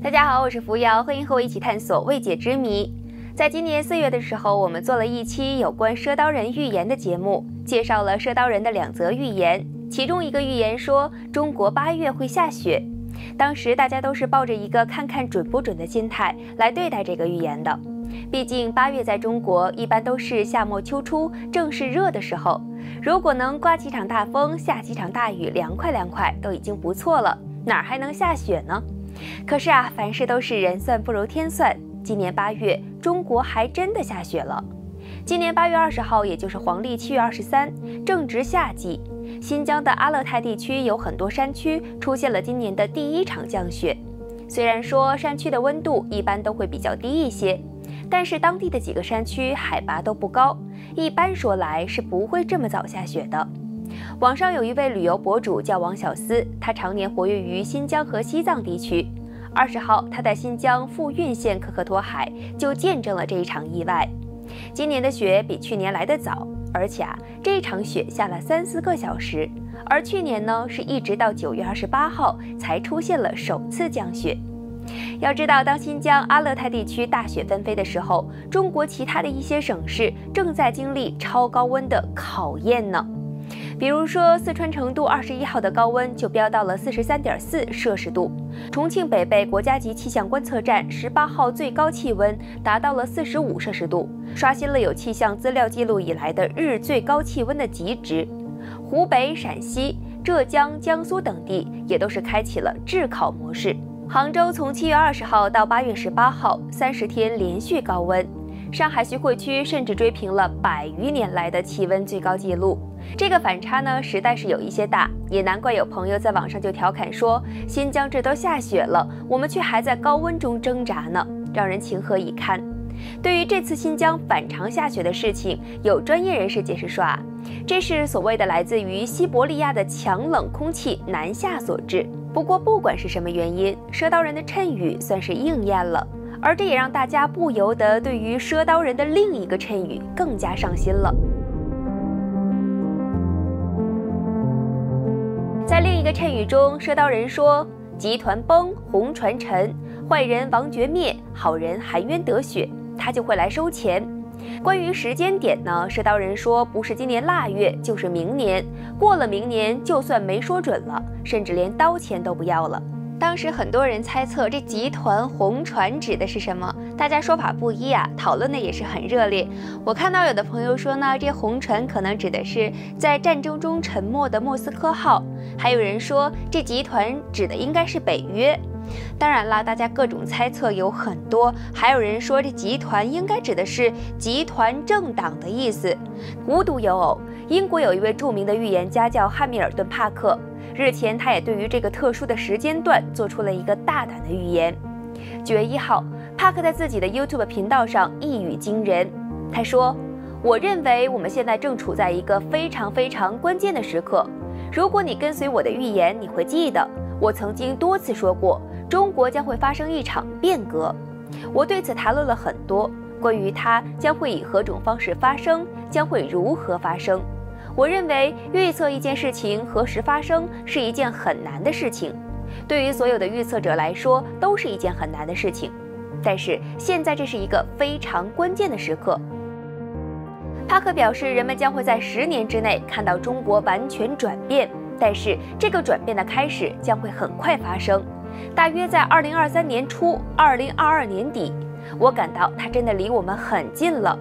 大家好，我是扶摇，欢迎和我一起探索未解之谜。在今年4月的时候，我们做了一期有关赊刀人预言的节目，介绍了赊刀人的2则预言。其中一个预言说中国8月会下雪，当时大家都是抱着一个看看准不准的心态来对待这个预言的。毕竟8月在中国一般都是夏末秋初，正是热的时候，如果能刮几场大风，下几场大雨，凉快凉快都已经不错了，哪儿还能下雪呢？可是啊，凡事都是人算不如天算，今年8月中国还真的下雪了。今年8月20号，也就是黄历7月23，正值夏季，新疆的阿勒泰地区有很多山区出现了今年的第1场降雪。虽然说山区的温度一般都会比较低一些，但是当地的几个山区海拔都不高，一般说来是不会这么早下雪的。网上有一位旅游博主叫王小思，他常年活跃于新疆和西藏地区。20号，他在新疆富蕴县可可托海就见证了这一场意外。今年的雪比去年来得早，而且这场雪下了3-4个小时，而去年呢是一直到9月28号才出现了首次降雪。要知道，当新疆阿勒泰地区大雪纷飞的时候，中国其他的一些省市正在经历超高温的考验呢。比如说四川成都21号的高温就飙到了43.4摄氏度，重庆北碚国家级气象观测站18号最高气温达到了45摄氏度，刷新了有气象资料记录以来的日最高气温的极值。湖北、陕西、浙江、江苏等地也都是开启了炙烤模式。杭州从7月20号到8月18号30天连续高温，上海徐汇区甚至追平了100余年来的气温最高纪录。这个反差呢，实在是有一些大，也难怪有朋友在网上就调侃说，新疆这都下雪了，我们却还在高温中挣扎呢，让人情何以堪。对于这次新疆反常下雪的事情，有专业人士解释说这是所谓的来自于西伯利亚的强冷空气南下所致。不过不管是什么原因，赊刀人的谶语算是应验了，而这也让大家不由得对于赊刀人的另一个谶语更加上心了。在另一个谶语中，赊刀人说：集团崩，红船沉，坏人王绝灭，好人含冤得雪，他就会来收钱。关于时间点呢，赊刀人说不是今年腊月就是明年，过了明年就算没说准了，甚至连刀钱都不要了。当时很多人猜测这集团红船指的是什么，大家说法不一讨论的也是很热烈。我看到有的朋友说呢，这红船可能指的是在战争中沉没的莫斯科号，还有人说这集团指的应该是北约。当然啦，大家各种猜测有很多，还有人说这集团应该指的是集团政党的意思。无独有偶，英国有一位著名的预言家叫汉密尔顿·帕克，日前他也对于这个特殊的时间段做出了一个大胆的预言。9月1号，帕克在自己的 YouTube 频道上一语惊人，他说：我认为我们现在正处在一个非常非常关键的时刻。如果你跟随我的预言，你会记得我曾经多次说过，中国将会发生一场变革。我对此谈论了很多，关于它将会以何种方式发生，将会如何发生。我认为预测一件事情何时发生是一件很难的事情，对于所有的预测者来说都是一件很难的事情。但是现在这是一个非常关键的时刻。帕克表示，人们将会在10年之内看到中国完全转变，但是这个转变的开始将会很快发生，大约在2023年初、2022年底。我感到它真的离我们很近了。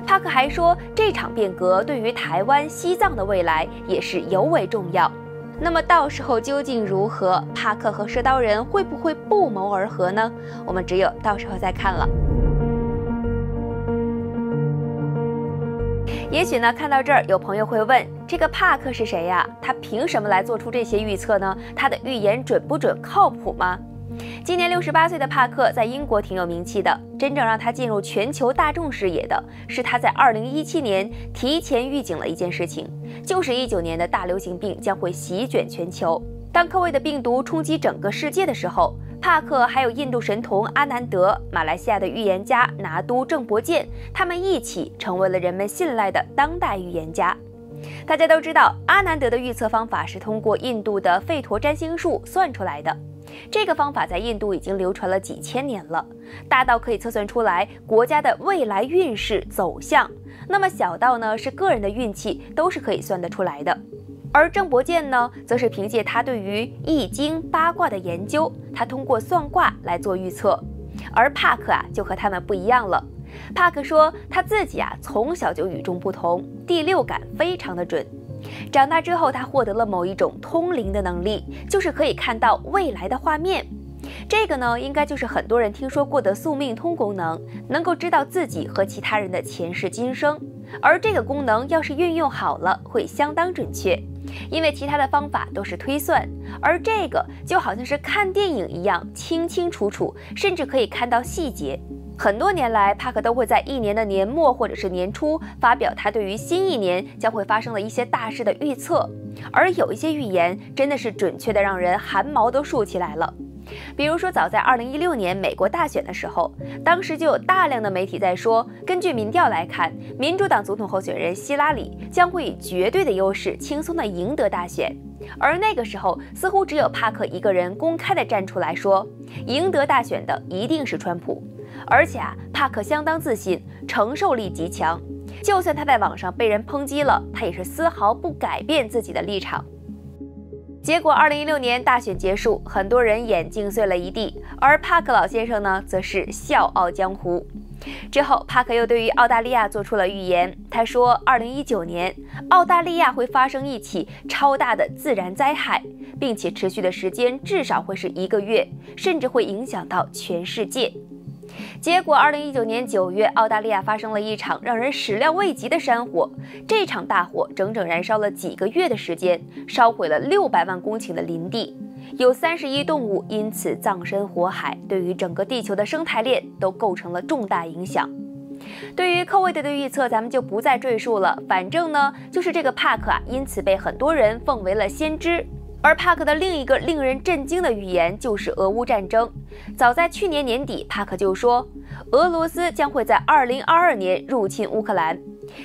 帕克还说，这场变革对于台湾、西藏的未来也是尤为重要。那么到时候究竟如何？帕克和赊刀人会不会不谋而合呢？我们只有到时候再看了。也许呢，看到这儿有朋友会问，这个帕克是谁呀？他凭什么来做出这些预测呢？他的预言准不准，靠谱吗？今年68岁的帕克在英国挺有名气的，真正让他进入全球大众视野的是他在2017年提前预警了一件事情，就是19年的大流行病将会席卷全球。当科威的病毒冲击整个世界的时候，帕克还有印度神童阿南德、马来西亚的预言家拿督郑伯健，他们一起成为了人们信赖的当代预言家。大家都知道，阿南德的预测方法是通过印度的吠陀占星术算出来的。这个方法在印度已经流传了几千年了，大到可以测算出来国家的未来运势走向，那么小到呢是个人的运气，都是可以算得出来的。而郑伯健呢，则是凭借他对于易经八卦的研究，他通过算卦来做预测。而帕克就和他们不一样了。帕克说他自己从小就与众不同，第六感非常的准。长大之后，他获得了某一种通灵的能力，就是可以看到未来的画面。这个呢，应该就是很多人听说过的宿命通功能，能够知道自己和其他人的前世今生。而这个功能要是运用好了，会相当准确，因为其他的方法都是推算，而这个就好像是看电影一样，清清楚楚，甚至可以看到细节。很多年来，帕克都会在一年的年末或者是年初发表他对于新一年将会发生的一些大事的预测，而有一些预言真的是准确的让人汗毛都竖起来了。比如说，早在2016年美国大选的时候，当时就有大量的媒体在说，根据民调来看，民主党总统候选人希拉里将会以绝对的优势轻松地赢得大选。而那个时候，似乎只有帕克一个人公开地站出来说，赢得大选的一定是川普。而且帕克相当自信，承受力极强，就算他在网上被人抨击了，他也是丝毫不改变自己的立场。结果2016年大选结束，很多人眼镜碎了一地，而帕克老先生呢，则是笑傲江湖。之后，帕克又对于澳大利亚做出了预言，他说2019年澳大利亚会发生一起超大的自然灾害，并且持续的时间至少会是1个月，甚至会影响到全世界。结果2019年9月，澳大利亚发生了一场让人始料未及的山火。这场大火整整燃烧了几个月的时间，烧毁了600万公顷的林地，有31动物因此葬身火海，对于整个地球的生态链都构成了重大影响。对于科威特的预测，咱们就不再赘述了。反正呢，就是这个帕克因此被很多人奉为了先知。而帕克的另一个令人震惊的预言就是俄乌战争。早在去年年底，帕克就说俄罗斯将会在2022年入侵乌克兰。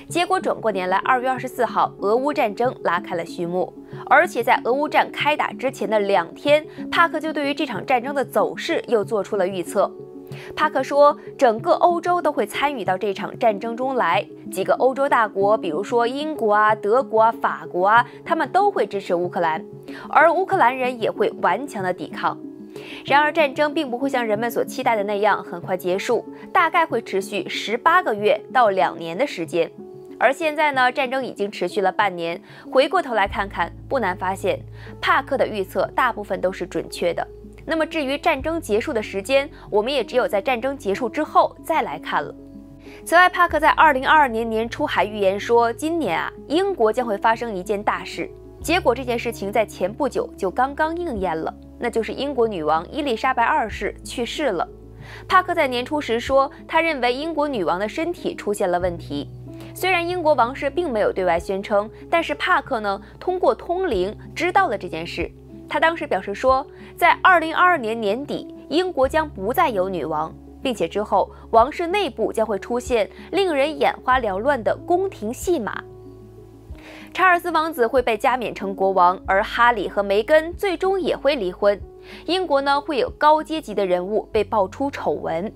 结果转过年来，2月24号，俄乌战争拉开了序幕。而且在俄乌战开打之前的2天，帕克就对于这场战争的走势又做出了预测。帕克说，整个欧洲都会参与到这场战争中来，几个欧洲大国，比如说英国德国法国他们都会支持乌克兰，而乌克兰人也会顽强的抵抗。然而，战争并不会像人们所期待的那样很快结束，大概会持续18个月到2年的时间。而现在呢，战争已经持续了半年，回过头来看看，不难发现，帕克的预测大部分都是准确的。那么至于战争结束的时间，我们也只有在战争结束之后再来看了。此外，帕克在2022年年初还预言说，今年英国将会发生一件大事。结果这件事情在前不久就刚刚应验了，那就是英国女王伊丽莎白2世去世了。帕克在年初时说，他认为英国女王的身体出现了问题。虽然英国王室并没有对外宣称，但是帕克呢，通过通灵知道了这件事。他当时表示说，在2022年年底，英国将不再有女王，并且之后王室内部将会出现令人眼花缭乱的宫廷戏码。查尔斯王子会被加冕成国王，而哈里和梅根最终也会离婚。英国呢，会有高阶级的人物被爆出丑闻。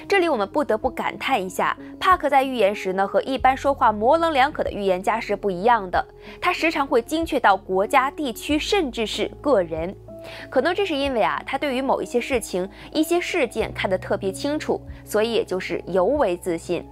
这里我们不得不感叹一下，帕克在预言时呢，和一般说话模棱两可的预言家是不一样的，他时常会精确到国家、地区，甚至是个人。可能这是因为他对于某一些事情、一些事件看得特别清楚，所以也就是尤为自信。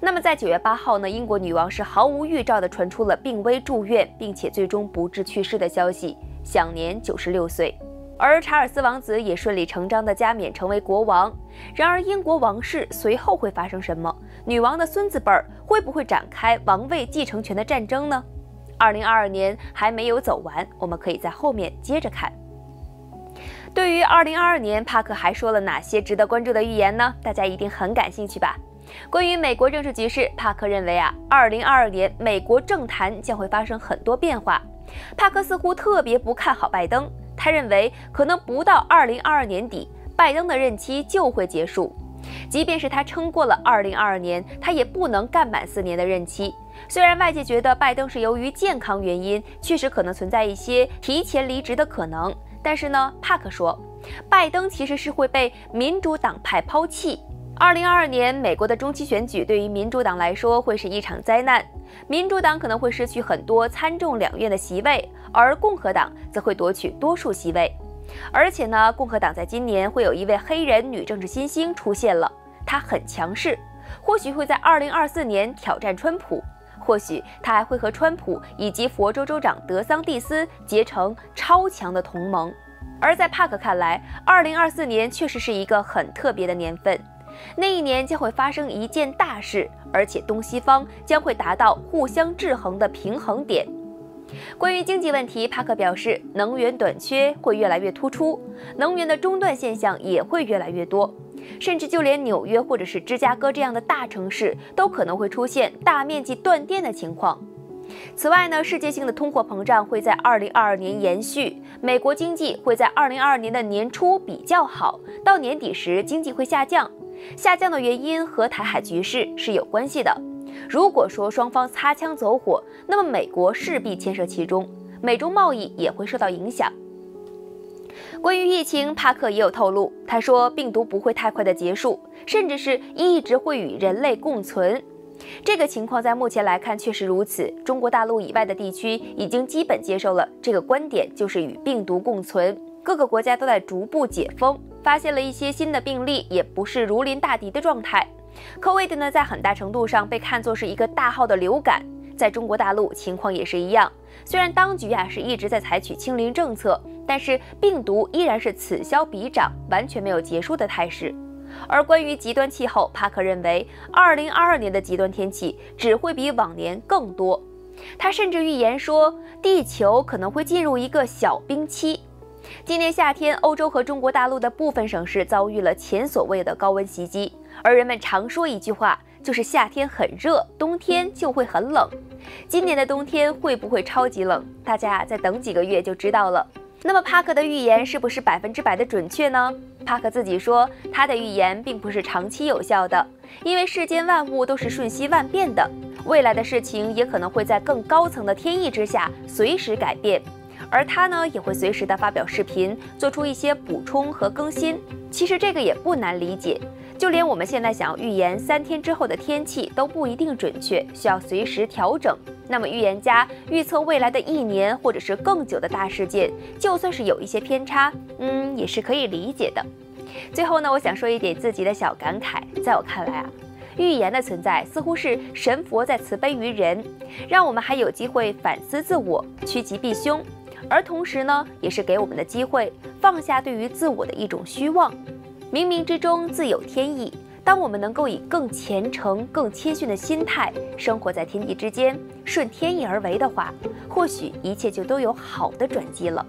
那么在9月8号呢，英国女王是毫无预兆地传出了病危住院，并且最终不治去世的消息，享年96岁。而查尔斯王子也顺理成章地加冕成为国王。然而，英国王室随后会发生什么？女王的孙子辈会不会展开王位继承权的战争呢？2022年还没有走完，我们可以在后面接着看。对于2022年，帕克还说了哪些值得关注的预言呢？大家一定很感兴趣吧？关于美国政治局势，帕克认为2022年美国政坛将会发生很多变化。帕克似乎特别不看好拜登，他认为可能不到2022年底，拜登的任期就会结束。即便是他撑过了2022年，他也不能干满4年的任期。虽然外界觉得拜登是由于健康原因，确实可能存在一些提前离职的可能，但是呢，帕克说，拜登其实是会被民主党派抛弃。2022年美国的中期选举对于民主党来说会是一场灾难，民主党可能会失去很多参众两院的席位，而共和党则会夺取多数席位。而且呢，共和党在今年会有一位黑人女政治新星出现了，她很强势，或许会在2024年挑战川普，或许她还会和川普以及佛州州长德桑蒂斯结成超强的同盟。而在帕克看来，2024年确实是一个很特别的年份。那一年将会发生一件大事，而且东西方将会达到互相制衡的平衡点。关于经济问题，帕克表示，能源短缺会越来越突出，能源的中断现象也会越来越多，甚至就连纽约或者是芝加哥这样的大城市都可能会出现大面积断电的情况。此外呢，世界性的通货膨胀会在2022年延续，美国经济会在2022年的年初比较好，到年底时经济会下降。下降的原因和台海局势是有关系的。如果说双方擦枪走火，那么美国势必牵涉其中，美中贸易也会受到影响。关于疫情，帕克也有透露，他说病毒不会太快的结束，甚至是一直会与人类共存。这个情况在目前来看确实如此，中国大陆以外的地区已经基本接受了这个观点，就是与病毒共存。各个国家都在逐步解封，发现了一些新的病例，也不是如临大敌的状态。COVID 呢，在很大程度上被看作是一个大号的流感，在中国大陆情况也是一样。虽然当局是一直在采取清零政策，但是病毒依然是此消彼长，完全没有结束的态势。而关于极端气候，帕克认为2022年的极端天气只会比往年更多。他甚至预言说，地球可能会进入一个小冰期。今年夏天，欧洲和中国大陆的部分省市遭遇了前所未有的高温袭击，而人们常说一句话，就是夏天很热，冬天就会很冷。今年的冬天会不会超级冷？大家再等几个月就知道了。那么帕克的预言是不是100%的准确呢？帕克自己说，他的预言并不是长期有效的，因为世间万物都是瞬息万变的，未来的事情也可能会在更高层的天意之下随时改变。而他呢，也会随时的发表视频，做出一些补充和更新。其实这个也不难理解，就连我们现在想要预言3天之后的天气都不一定准确，需要随时调整。那么预言家预测未来的1年或者是更久的大事件，就算是有一些偏差，也是可以理解的。最后呢，我想说一点自己的小感慨，在我看来预言的存在似乎是神佛在慈悲于人，让我们还有机会反思自我，趋吉避凶。而同时呢，也是给我们的机会放下对于自我的一种虚妄。冥冥之中自有天意，当我们能够以更虔诚、更谦逊的心态生活在天地之间，顺天意而为的话，或许一切就都有好的转机了。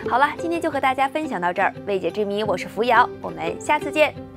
好了，今天就和大家分享到这儿，未解之谜，我是扶摇，我们下次见。